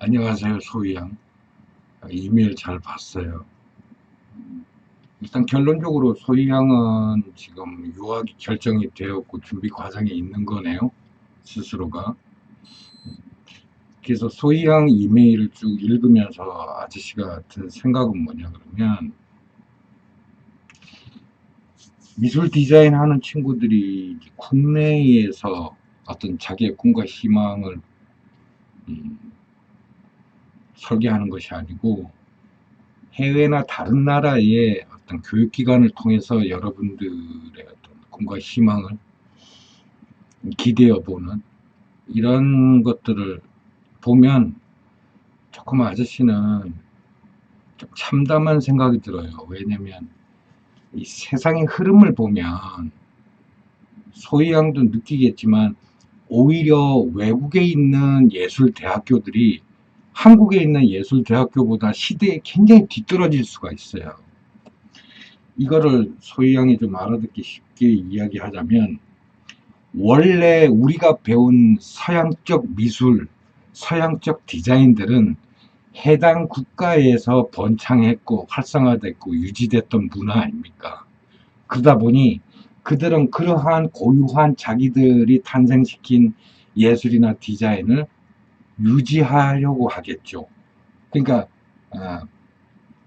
안녕하세요, 소희양. 이메일 잘 봤어요. 일단 결론적으로 소희양은 지금 유학이 결정이 되었고 준비 과정에 있는 거네요, 스스로가. 그래서 소희양 이메일을 쭉 읽으면서 아저씨가 든 생각은 뭐냐 그러면, 미술 디자인 하는 친구들이 국내에서 어떤 자기의 꿈과 희망을 음, 설계하는 것이 아니고 해외나 다른 나라의 어떤 교육기관을 통해서 여러분들의 어떤 꿈과 희망을 기대어 보는 이런 것들을 보면 조금 아저씨는 좀 참담한 생각이 들어요. 왜냐면 이 세상의 흐름을 보면 소희양도 느끼겠지만 오히려 외국에 있는 예술대학교들이 한국에 있는 예술대학교보다 시대에 굉장히 뒤떨어질 수가 있어요. 이거를 소희양이 좀 알아듣기 쉽게 이야기하자면, 원래 우리가 배운 서양적 미술, 서양적 디자인들은 해당 국가에서 번창했고 활성화됐고 유지됐던 문화 아닙니까? 그러다 보니 그들은 그러한 고유한 자기들이 탄생시킨 예술이나 디자인을 유지하려고 하겠죠. 그러니까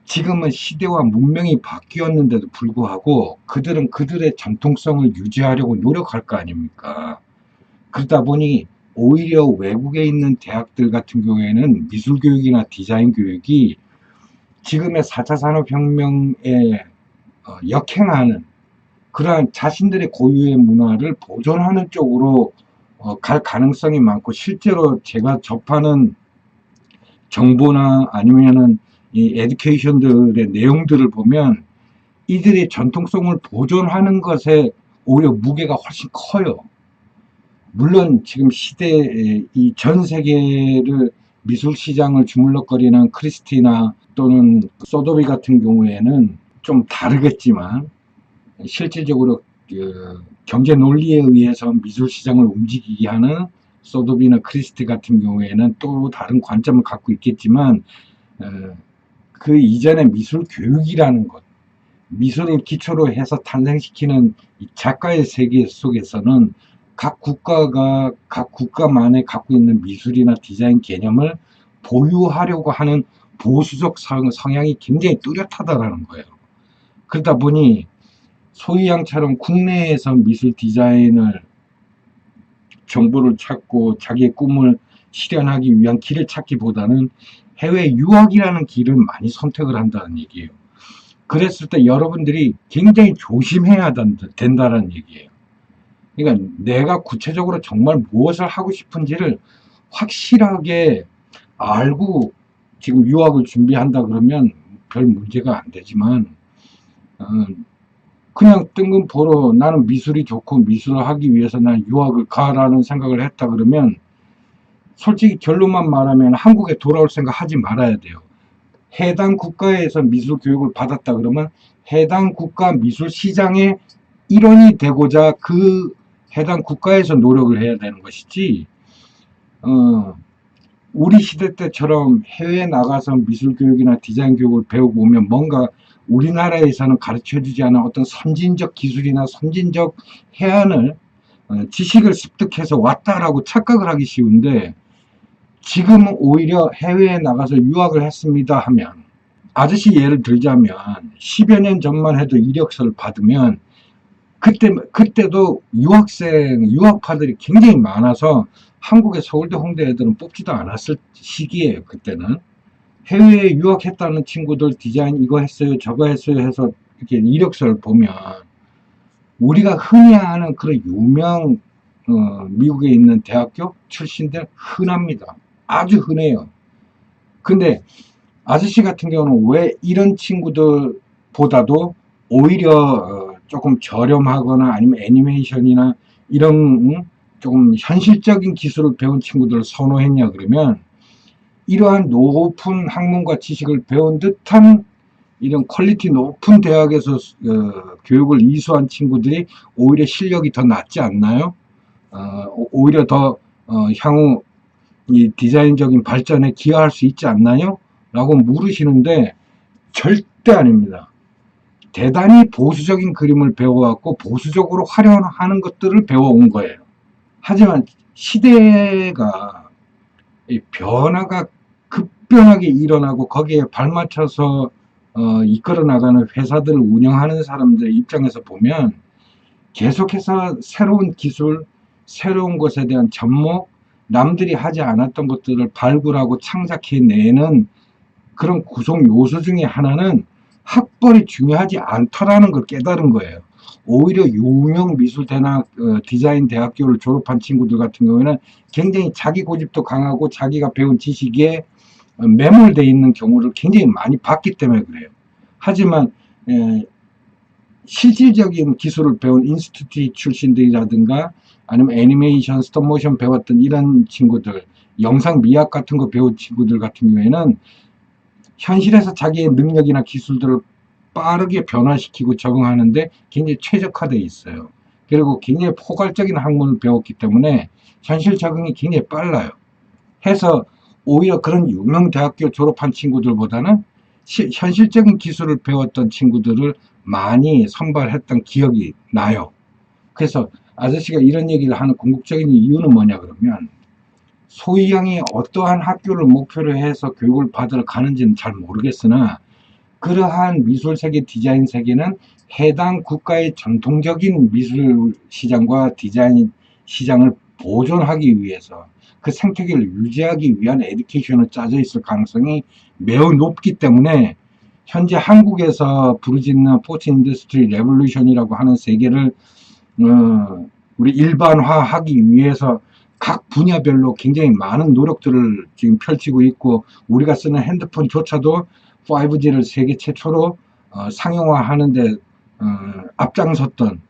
지금은 시대와 문명이 바뀌었는데도 불구하고 그들은 그들의 전통성을 유지하려고 노력할 거 아닙니까? 그러다 보니 오히려 외국에 있는 대학들 같은 경우에는 미술 교육이나 디자인 교육이 지금의 4차 산업혁명에 역행하는 그러한 자신들의 고유의 문화를 보존하는 쪽으로 갈 가능성이 많고, 실제로 제가 접하는 정보나 아니면은 이 에듀케이션들의 내용들을 보면 이들의 전통성을 보존하는 것에 오히려 무게가 훨씬 커요. 물론 지금 시대에 이 전 세계를 미술 시장을 주물럭거리는 크리스티나 또는 소도비 같은 경우에는 좀 다르겠지만, 실질적으로 그 경제 논리에 의해서 미술 시장을 움직이게 하는 소도비나 크리스티 같은 경우에는 또 다른 관점을 갖고 있겠지만, 그 이전에 미술 교육이라는 것, 미술을 기초로 해서 탄생시키는 이 작가의 세계 속에서는 각 국가가 각 국가만의 갖고 있는 미술이나 디자인 개념을 보유하려고 하는 보수적 성향이 굉장히 뚜렷하다라는 거예요. 그러다 보니 소희양처럼 국내에서 미술 디자인을 정보를 찾고 자기의 꿈을 실현하기 위한 길을 찾기보다는 해외 유학이라는 길을 많이 선택을 한다는 얘기예요. 그랬을 때 여러분들이 굉장히 조심해야 된다는 얘기예요. 그러니까 내가 구체적으로 정말 무엇을 하고 싶은지를 확실하게 알고 지금 유학을 준비한다 그러면 별 문제가 안 되지만, 그냥 뜬금포로 나는 미술이 좋고 미술을 하기 위해서 난 유학을 가라는 생각을 했다 그러면 솔직히 결론만 말하면 한국에 돌아올 생각 하지 말아야 돼요. 해당 국가에서 미술 교육을 받았다 그러면 해당 국가 미술 시장의 일원이 되고자 그 해당 국가에서 노력을 해야 되는 것이지, 우리 시대 때처럼 해외에 나가서 미술 교육이나 디자인 교육을 배우고 오면 뭔가 우리나라에서는 가르쳐주지 않은 어떤 선진적 기술이나 선진적 해안을 지식을 습득해서 왔다라고 착각을 하기 쉬운데, 지금은 오히려 해외에 나가서 유학을 했습니다 하면, 아저씨 예를 들자면 10여 년 전만 해도 이력서를 받으면 그때도 유학파들이 굉장히 많아서 한국의 서울대 홍대 애들은 뽑지도 않았을 시기예요. 그때는 해외에 유학했다는 친구들 디자인 이거 했어요 저거 했어요 해서 이렇게 이력서를 보면 우리가 흔히 아는 그런 유명 미국에 있는 대학교 출신들 흔합니다. 아주 흔해요. 근데 아저씨 같은 경우는 왜 이런 친구들보다도 오히려 조금 저렴하거나 아니면 애니메이션이나 이런 조금 현실적인 기술을 배운 친구들을 선호했냐 그러면, 이러한 높은 학문과 지식을 배운 듯한 이런 퀄리티 높은 대학에서 교육을 이수한 친구들이 오히려 실력이 더 낫지 않나요? 오히려 더 향후 이 디자인적인 발전에 기여할 수 있지 않나요? 라고 물으시는데 절대 아닙니다. 대단히 보수적인 그림을 배워왔고 보수적으로 활용하는 것들을 배워온 거예요. 하지만 시대가 변화가 급변하게 일어나고 거기에 발맞춰서 이끌어 나가는 회사들을 운영하는 사람들의 입장에서 보면 계속해서 새로운 기술, 새로운 것에 대한 접목, 남들이 하지 않았던 것들을 발굴하고 창작해내는 그런 구성 요소 중에 하나는 학벌이 중요하지 않더라는 걸 깨달은 거예요. 오히려 유명 미술대학, 디자인 대학교를 졸업한 친구들 같은 경우에는 굉장히 자기 고집도 강하고 자기가 배운 지식에 매몰되어 있는 경우를 굉장히 많이 봤기 때문에 그래요. 하지만 실질적인 기술을 배운 인스티튜트 출신들이라든가 아니면 애니메이션, 스톱모션 배웠던 이런 친구들, 영상 미학 같은 거 배운 친구들 같은 경우에는 현실에서 자기의 능력이나 기술들을 빠르게 변화시키고 적응하는데 굉장히 최적화되어 있어요. 그리고 굉장히 포괄적인 학문을 배웠기 때문에 현실 적응이 굉장히 빨라요. 해서 오히려 그런 유명 대학교 졸업한 친구들보다는 현실적인 기술을 배웠던 친구들을 많이 선발했던 기억이 나요. 그래서 아저씨가 이런 얘기를 하는 궁극적인 이유는 뭐냐 그러면 소희 양이 어떠한 학교를 목표로 해서 교육을 받으러 가는지는 잘 모르겠으나 그러한 미술 세계, 디자인 세계는 해당 국가의 전통적인 미술 시장과 디자인 시장을 보존하기 위해서 그 생태계를 유지하기 위한 에듀케이션을 짜져 있을 가능성이 매우 높기 때문에 현재 한국에서 부르짖는 포츠 인더스트리 레볼루션이라고 하는 세계를 우리 일반화하기 위해서 각 분야별로 굉장히 많은 노력들을 지금 펼치고 있고 우리가 쓰는 핸드폰조차도 5G를 세계 최초로 상용화하는데 앞장섰던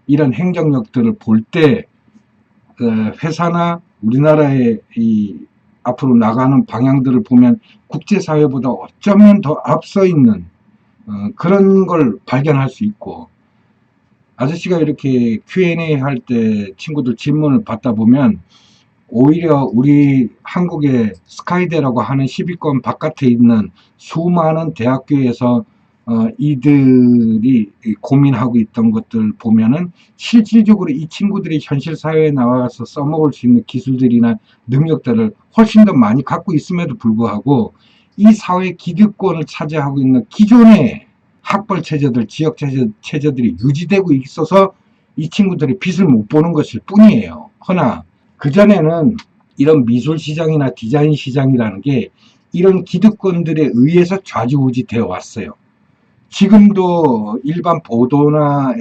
이런 행정력들을 볼 때 회사나 우리나라의 이 앞으로 나가는 방향들을 보면 국제사회보다 어쩌면 더 앞서 있는 그런 걸 발견할 수 있고 아저씨가 이렇게 Q&A 할 때 친구들 질문을 받다 보면 오히려 우리 한국의 스카이대라고 하는 10위권 바깥에 있는 수많은 대학교에서 이들이 고민하고 있던 것들 보면은 실질적으로 이 친구들이 현실 사회에 나와서 써먹을 수 있는 기술들이나 능력들을 훨씬 더 많이 갖고 있음에도 불구하고 이 사회 기득권을 차지하고 있는 기존의 학벌 체제들, 지역 체제들이 유지되고 있어서 이 친구들이 빛을 못 보는 것일 뿐이에요. 허나 그전에는 이런 미술 시장이나 디자인 시장이라는 게 이런 기득권들에 의해서 좌지우지 되어 왔어요. 지금도 일반 보도나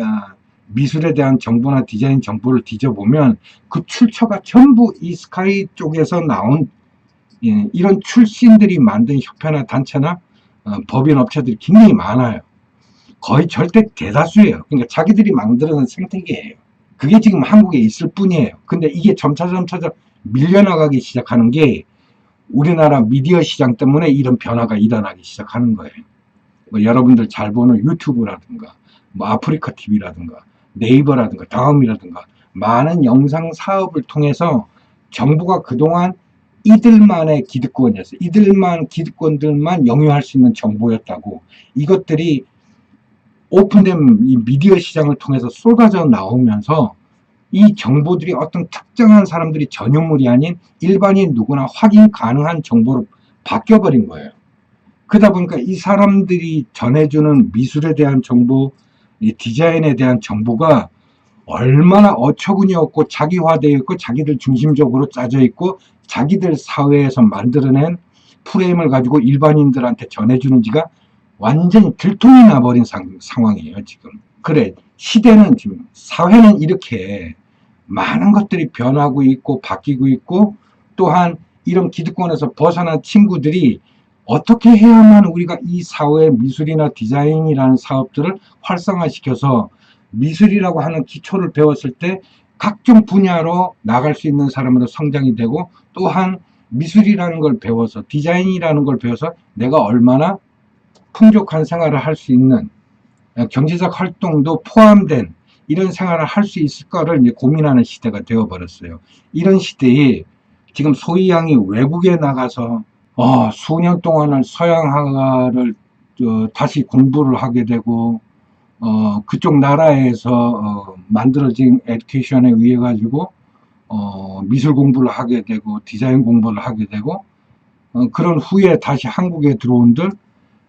미술에 대한 정보나 디자인 정보를 뒤져보면 그 출처가 전부 이 스카이 쪽에서 나온 이런 출신들이 만든 협회나 단체나 법인 업체들이 굉장히 많아요. 거의 절대 대다수예요. 그러니까 자기들이 만드는 생태계예요. 그게 지금 한국에 있을 뿐이에요. 근데 이게 점차 밀려나가기 시작하는 게 우리나라 미디어 시장 때문에 이런 변화가 일어나기 시작하는 거예요. 뭐 여러분들 잘 보는 유튜브라든가 뭐 아프리카 TV라든가 네이버라든가 다음이라든가 많은 영상 사업을 통해서 정부가 그동안 이들만의 기득권이었어요. 기득권들만 영유할 수 있는 정보였다고 이것들이 오픈된 이 미디어 시장을 통해서 쏟아져 나오면서 이 정보들이 어떤 특정한 사람들이 전유물이 아닌 일반인 누구나 확인 가능한 정보로 바뀌어버린 거예요. 그러다 보니까 이 사람들이 전해주는 미술에 대한 정보, 디자인에 대한 정보가 얼마나 어처구니 없고 자기화되어 있고 자기들 중심적으로 짜져 있고 자기들 사회에서 만들어낸 프레임을 가지고 일반인들한테 전해주는지가 완전히 들통이 나버린 상황이에요, 지금. 그래, 시대는 지금, 사회는 이렇게 많은 것들이 변하고 있고 바뀌고 있고 또한 이런 기득권에서 벗어난 친구들이 어떻게 해야만 우리가 이 사회의 미술이나 디자인이라는 사업들을 활성화시켜서 미술이라고 하는 기초를 배웠을 때 각종 분야로 나갈 수 있는 사람으로 성장이 되고 또한 미술이라는 걸 배워서 디자인이라는 걸 배워서 내가 얼마나 풍족한 생활을 할 수 있는 경제적 활동도 포함된 이런 생활을 할 수 있을까를 이제 고민하는 시대가 되어버렸어요. 이런 시대에 지금 소희양이 외국에 나가서 수년 동안은 서양화를 다시 공부를 하게 되고 그쪽 나라에서 만들어진 에듀케이션에 의해 가지고 미술 공부를 하게 되고 디자인 공부를 하게 되고 그런 후에 다시 한국에 들어온들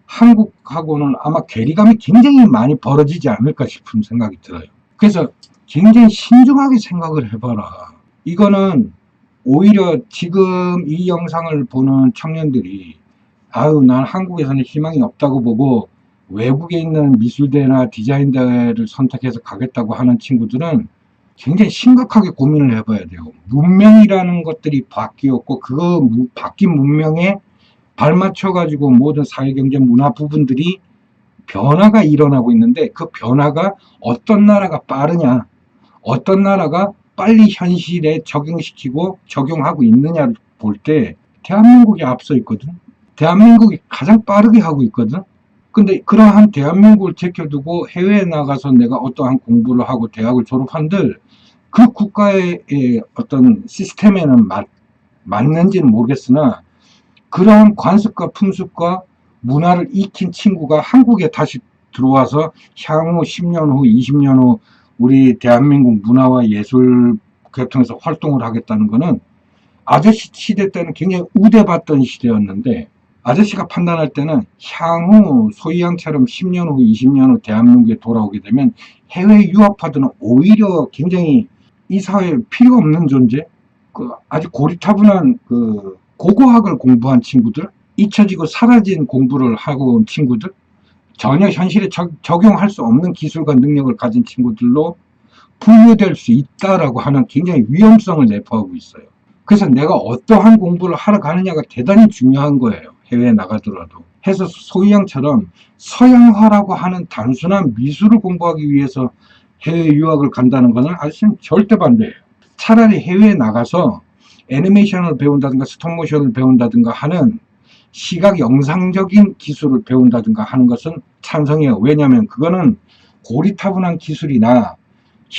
한국하고는 아마 괴리감이 굉장히 많이 벌어지지 않을까 싶은 생각이 들어요. 그래서 굉장히 신중하게 생각을 해봐라. 이거는 오히려 지금 이 영상을 보는 청년들이 아유 난 한국에서는 희망이 없다고 보고 외국에 있는 미술대나 디자인대를 선택해서 가겠다고 하는 친구들은 굉장히 심각하게 고민을 해봐야 돼요. 문명이라는 것들이 바뀌었고 그 바뀐 문명에 발맞춰가지고 모든 사회, 경제, 문화 부분들이 변화가 일어나고 있는데 그 변화가 어떤 나라가 빠르냐, 어떤 나라가 빨리 현실에 적용시키고 적용하고 있느냐를 볼 때 대한민국이 앞서 있거든. 대한민국이 가장 빠르게 하고 있거든. 근데 그러한 대한민국을 제껴두고 해외에 나가서 내가 어떠한 공부를 하고 대학을 졸업한들 그 국가의 어떤 시스템에는 맞는지는 모르겠으나 그러한 관습과 풍습과 문화를 익힌 친구가 한국에 다시 들어와서 향후 10년 후, 20년 후 우리 대한민국 문화와 예술 계통에서 활동을 하겠다는 것은 아저씨 시대 때는 굉장히 우대받던 시대였는데 아저씨가 판단할 때는 향후 소희양처럼 10년 후, 20년 후 대한민국에 돌아오게 되면 해외 유학파들은 오히려 굉장히 이 사회에 필요 없는 존재, 아주 고리타분한 고고학을 공부한 친구들, 잊혀지고 사라진 공부를 하고 온 친구들, 전혀 현실에 적용할 수 없는 기술과 능력을 가진 친구들로 분류될 수 있다라고 하는 굉장히 위험성을 내포하고 있어요. 그래서 내가 어떠한 공부를 하러 가느냐가 대단히 중요한 거예요. 해외에 나가더라도. 해서 소희양처럼 서양화라고 하는 단순한 미술을 공부하기 위해서 해외 유학을 간다는 것은 아저씨는 절대 반대예요. 차라리 해외에 나가서 애니메이션을 배운다든가 스톱모션을 배운다든가 하는 시각 영상적인 기술을 배운다든가 하는 것은 찬성해요. 왜냐하면 그거는 고리타분한 기술이나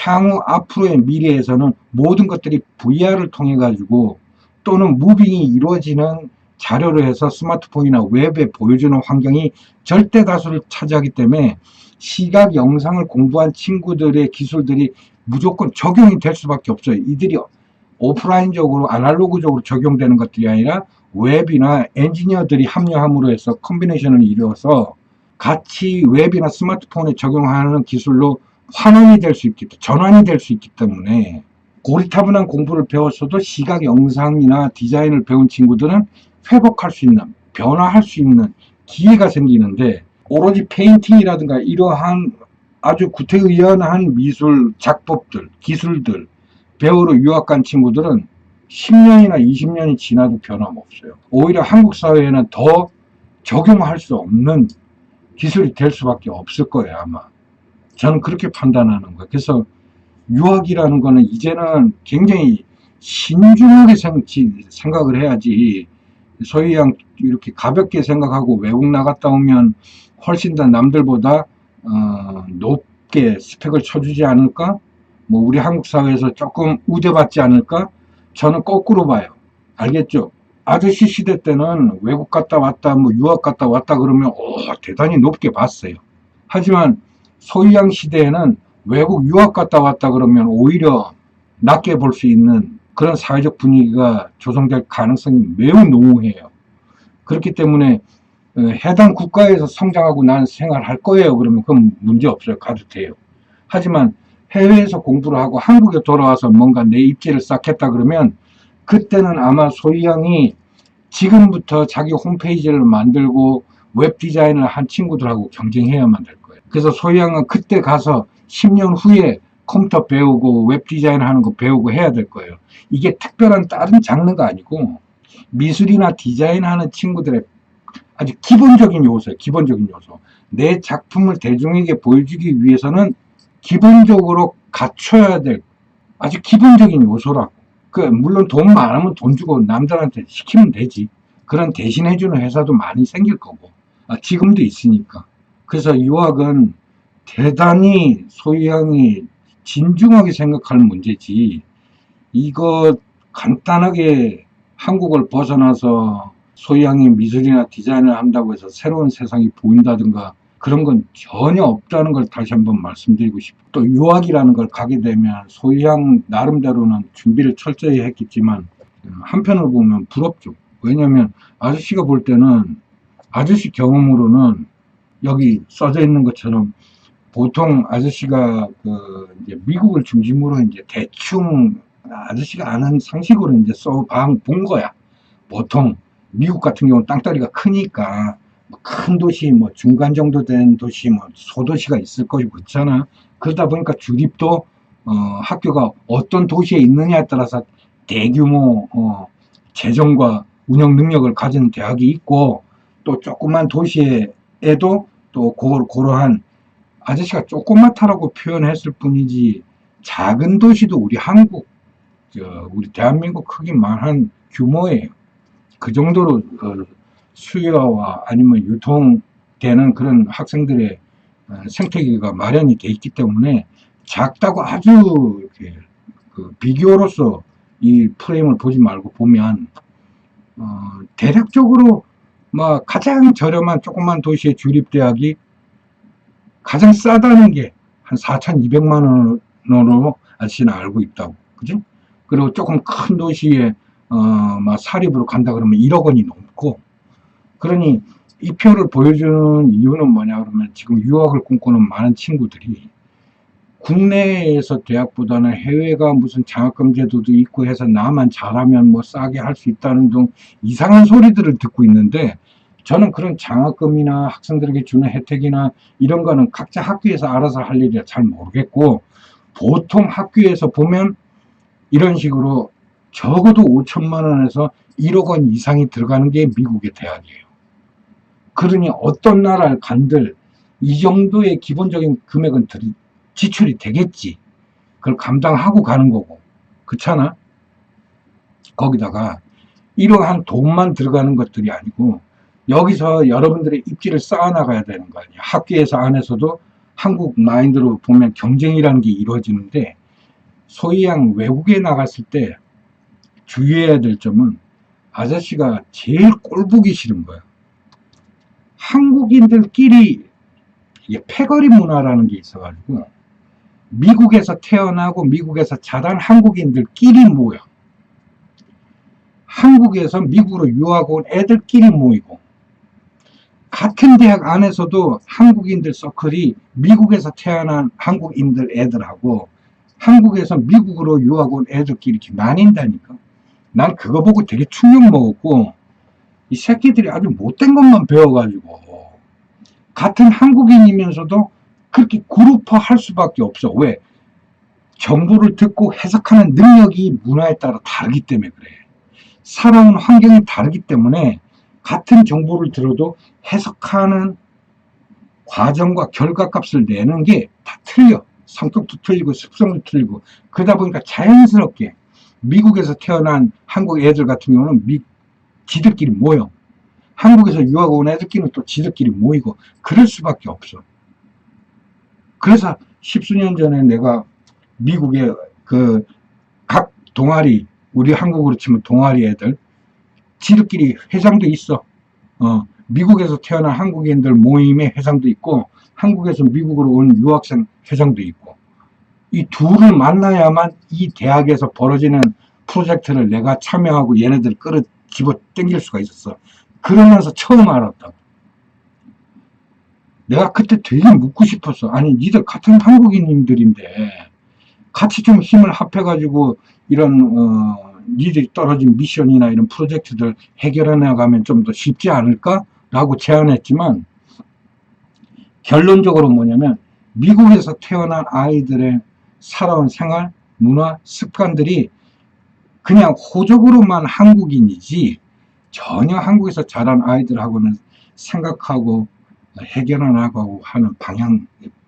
향후 앞으로의 미래에서는 모든 것들이 VR을 통해 가지고 또는 무빙이 이루어지는 자료로 해서 스마트폰이나 웹에 보여주는 환경이 절대 다수를 차지하기 때문에 시각 영상을 공부한 친구들의 기술들이 무조건 적용이 될 수밖에 없어요. 이들이 오프라인적으로 아날로그적으로 적용되는 것들이 아니라 웹이나 엔지니어들이 합류함으로 해서 컴비네이션을 이루어서 같이 웹이나 스마트폰에 적용하는 기술로 환원이 될 수 있기, 전환이 될 수 있기 때문에 고리타분한 공부를 배웠어도 시각 영상이나 디자인을 배운 친구들은 회복할 수 있는, 변화할 수 있는 기회가 생기는데 오로지 페인팅이라든가 이러한 아주 구태의연한 미술 작법들, 기술들 배우러 유학 간 친구들은 10년이나 20년이 지나도 변함없어요. 오히려 한국 사회에는 더 적용할 수 없는 기술이 될 수밖에 없을 거예요, 아마. 저는 그렇게 판단하는 거예요. 그래서 유학이라는 거는 이제는 굉장히 신중하게 생각을 해야지 소위 이렇게 가볍게 생각하고 외국 나갔다 오면 훨씬 더 남들보다 높게 스펙을 쳐주지 않을까? 뭐 우리 한국 사회에서 조금 우대받지 않을까? 저는 거꾸로 봐요. 알겠죠? 아저씨 시대 때는 외국 갔다 왔다, 뭐 유학 갔다 왔다 그러면 대단히 높게 봤어요. 하지만 소희양 시대에는 외국 유학 갔다 왔다 그러면 오히려 낮게 볼 수 있는 그런 사회적 분위기가 조성될 가능성이 매우 농후해요. 그렇기 때문에 해당 국가에서 성장하고 난 생활할 거예요. 그러면 그건 문제 없어요. 가도 돼요. 하지만 해외에서 공부를 하고 한국에 돌아와서 뭔가 내 입지를 쌓겠다 그러면 그때는 아마 소희양이 지금부터 자기 홈페이지를 만들고 웹 디자인을 한 친구들하고 경쟁해야만 될 거예요. 그래서 소희양은 그때 가서 10년 후에 컴퓨터 배우고 웹 디자인 하는 거 배우고 해야 될 거예요. 이게 특별한 다른 장르가 아니고 미술이나 디자인 하는 친구들의 아주 기본적인 요소예요. 기본적인 요소. 내 작품을 대중에게 보여주기 위해서는 기본적으로 갖춰야 될 아주 기본적인 요소라고. 물론 돈 많으면 돈 주고 남들한테 시키면 되지. 그런 대신해주는 회사도 많이 생길 거고. 지금도 있으니까. 그래서 유학은 대단히 소희양이 진중하게 생각할 문제지. 이거 간단하게 한국을 벗어나서 소양의 미술이나 디자인을 한다고 해서 새로운 세상이 보인다든가 그런 건 전혀 없다는 걸 다시 한번 말씀드리고 싶고, 또 유학이라는 걸 가게 되면 소양 나름대로는 준비를 철저히 했겠지만 한편으로 보면 부럽죠. 왜냐하면 아저씨가 볼 때는, 아저씨 경험으로는 여기 써져 있는 것처럼 보통 아저씨가 이제 미국을 중심으로 이제 대충 아저씨가 아는 상식으로 이제 본 거야. 보통 미국 같은 경우는 땅다리가 크니까 큰 도시, 뭐 중간 정도 된 도시, 뭐 소도시가 있을 거고 그렇잖아. 그러다 보니까 주립도 학교가 어떤 도시에 있느냐에 따라서 대규모 재정과 운영 능력을 가진 대학이 있고, 또 조그만 도시에도 또 그러한, 아저씨가 조그맣다라고 표현했을 뿐이지 작은 도시도 우리 한국, 우리 대한민국 크기만 한 규모예요. 그 정도로 수요와 아니면 유통되는 그런 학생들의 생태계가 마련이 돼 있기 때문에 작다고 아주 이렇게 비교로서 이 프레임을 보지 말고 보면 대략적으로 막 가장 저렴한 조그만 도시의 주립대학이 가장 싸다는 게 한 4,200만 원으로 아저씨는 알고 있다고. 그죠? 그리고 조금 큰 도시에 막 사립으로 간다 그러면 1억 원이 넘고. 그러니 이 표를 보여주는 이유는 뭐냐 그러면, 지금 유학을 꿈꾸는 많은 친구들이 국내에서 대학보다는 해외가 무슨 장학금 제도도 있고 해서 나만 잘하면 뭐 싸게 할 수 있다는 등 이상한 소리들을 듣고 있는데, 저는 그런 장학금이나 학생들에게 주는 혜택이나 이런 거는 각자 학교에서 알아서 할 일이라 잘 모르겠고, 보통 학교에서 보면 이런 식으로 적어도 5천만 원에서 1억 원 이상이 들어가는 게 미국의 대학이에요. 그러니 어떤 나라를 간들 이 정도의 기본적인 금액은 지출이 되겠지. 그걸 감당하고 가는 거고. 그렇잖아? 거기다가 이러한 돈만 들어가는 것들이 아니고, 여기서 여러분들의 입지를 쌓아나가야 되는 거 아니야. 학교에서 안에서도 한국 마인드로 보면 경쟁이라는 게 이루어지는데, 소위 외국에 나갔을 때 주의해야 될 점은, 아저씨가 제일 꼴보기 싫은 거야. 한국인들끼리 이게 패거리 문화라는 게 있어가지고, 미국에서 태어나고 미국에서 자란 한국인들끼리 모여. 한국에서 미국으로 유학 온 애들끼리 모이고, 같은 대학 안에서도 한국인들 서클이 미국에서 태어난 한국인들 애들하고 한국에서 미국으로 유학 온 애들끼리 이렇게 나뉜다니까. 난 그거 보고 되게 충격 먹었고, 이 새끼들이 아주 못된 것만 배워가지고 같은 한국인이면서도 그렇게 그룹화 할 수밖에 없어. 왜? 정보를 듣고 해석하는 능력이 문화에 따라 다르기 때문에 그래. 살아온 환경이 다르기 때문에 같은 정보를 들어도 해석하는 과정과 결과값을 내는 게 다 틀려. 성격도 틀리고 습성도 틀리고. 그러다 보니까 자연스럽게 미국에서 태어난 한국 애들 같은 경우는 지들끼리 모여. 한국에서 유학 온 애들끼리는 또 지들끼리 모이고, 그럴 수밖에 없어. 그래서 십수년 전에 내가 미국에 각 동아리, 우리 한국으로 치면 동아리 애들 지들끼리 회장도 있어. 미국에서 태어난 한국인들 모임의 회장도 있고, 한국에서 미국으로 온 유학생 회장도 있고, 이 둘을 만나야만 이 대학에서 벌어지는 프로젝트를 내가 참여하고 얘네들 집어 당길 수가 있었어. 그러면서 처음 알았다. 내가 그때 되게 묻고 싶었어. 아니, 니들 같은 한국인들인데 같이 좀 힘을 합해가지고 이런 니들이 떨어진 미션이나 이런 프로젝트들 해결해 나가면 좀 더 쉽지 않을까? 라고 제안했지만, 결론적으로 뭐냐면 미국에서 태어난 아이들의 살아온 생활, 문화, 습관들이 그냥 호적으로만 한국인이지 전혀 한국에서 자란 아이들하고는 생각하고 해결해 나가고 하는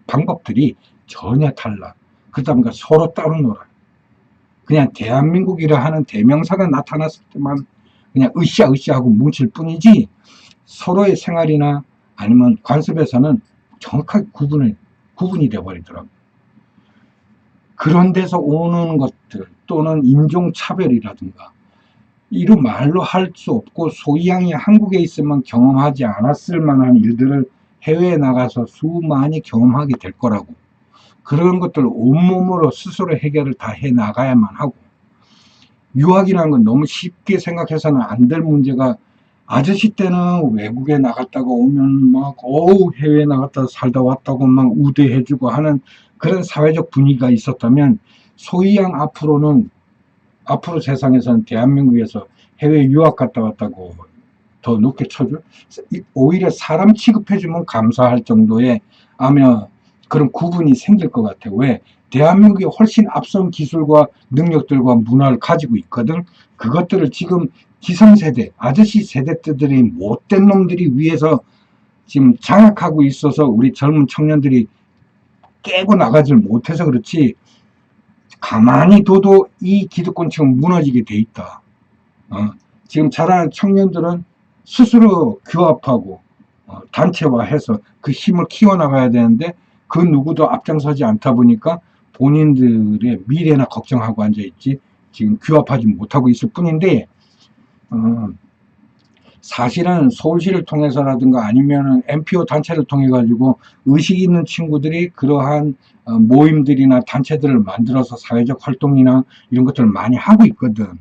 방법들이 전혀 달라. 그러다 보니까 서로 따로 놀아. 그냥 대한민국이라 하는 대명사가 나타났을 때만 그냥 으쌰으쌰 하고 뭉칠 뿐이지, 서로의 생활이나 아니면 관습에서는 정확하게 구분이 되어버리더라고요. 그런 데서 오는 것들, 또는 인종차별이라든가 이루 말로 할 수 없고 소희양이 한국에 있으면 경험하지 않았을 만한 일들을 해외에 나가서 수많이 경험하게 될 거라고. 그런 것들을 온몸으로 스스로 해결을 다 해 나가야만 하고, 유학이라는 건 너무 쉽게 생각해서는 안 될 문제가, 아저씨 때는 외국에 나갔다가 오면 막 어우 해외에 나갔다 살다 왔다고 막 우대해주고 하는 그런 사회적 분위기가 있었다면, 소희양 앞으로 세상에서는 대한민국에서 해외 유학 갔다 왔다고 더 높게 쳐줄, 오히려 사람 취급해주면 감사할 정도의 아마 그런 구분이 생길 것 같아요. 왜? 대한민국이 훨씬 앞선 기술과 능력들과 문화를 가지고 있거든. 그것들을 지금 기성세대, 아저씨 세대들이 못된 놈들이 위해서 지금 장악하고 있어서 우리 젊은 청년들이 깨고 나가질 못해서 그렇지, 가만히 둬도 이 기득권층은 무너지게 돼 있다. 지금 자라는 청년들은 스스로 규합하고 단체화해서 그 힘을 키워나가야 되는데, 그 누구도 앞장서지 않다 보니까 본인들의 미래나 걱정하고 앉아있지, 지금 규합하지 못하고 있을 뿐인데, 사실은 서울시를 통해서라든가 아니면 NPO 단체를 통해 가지고 의식 있는 친구들이 그러한 모임들이나 단체들을 만들어서 사회적 활동이나 이런 것들을 많이 하고 있거든.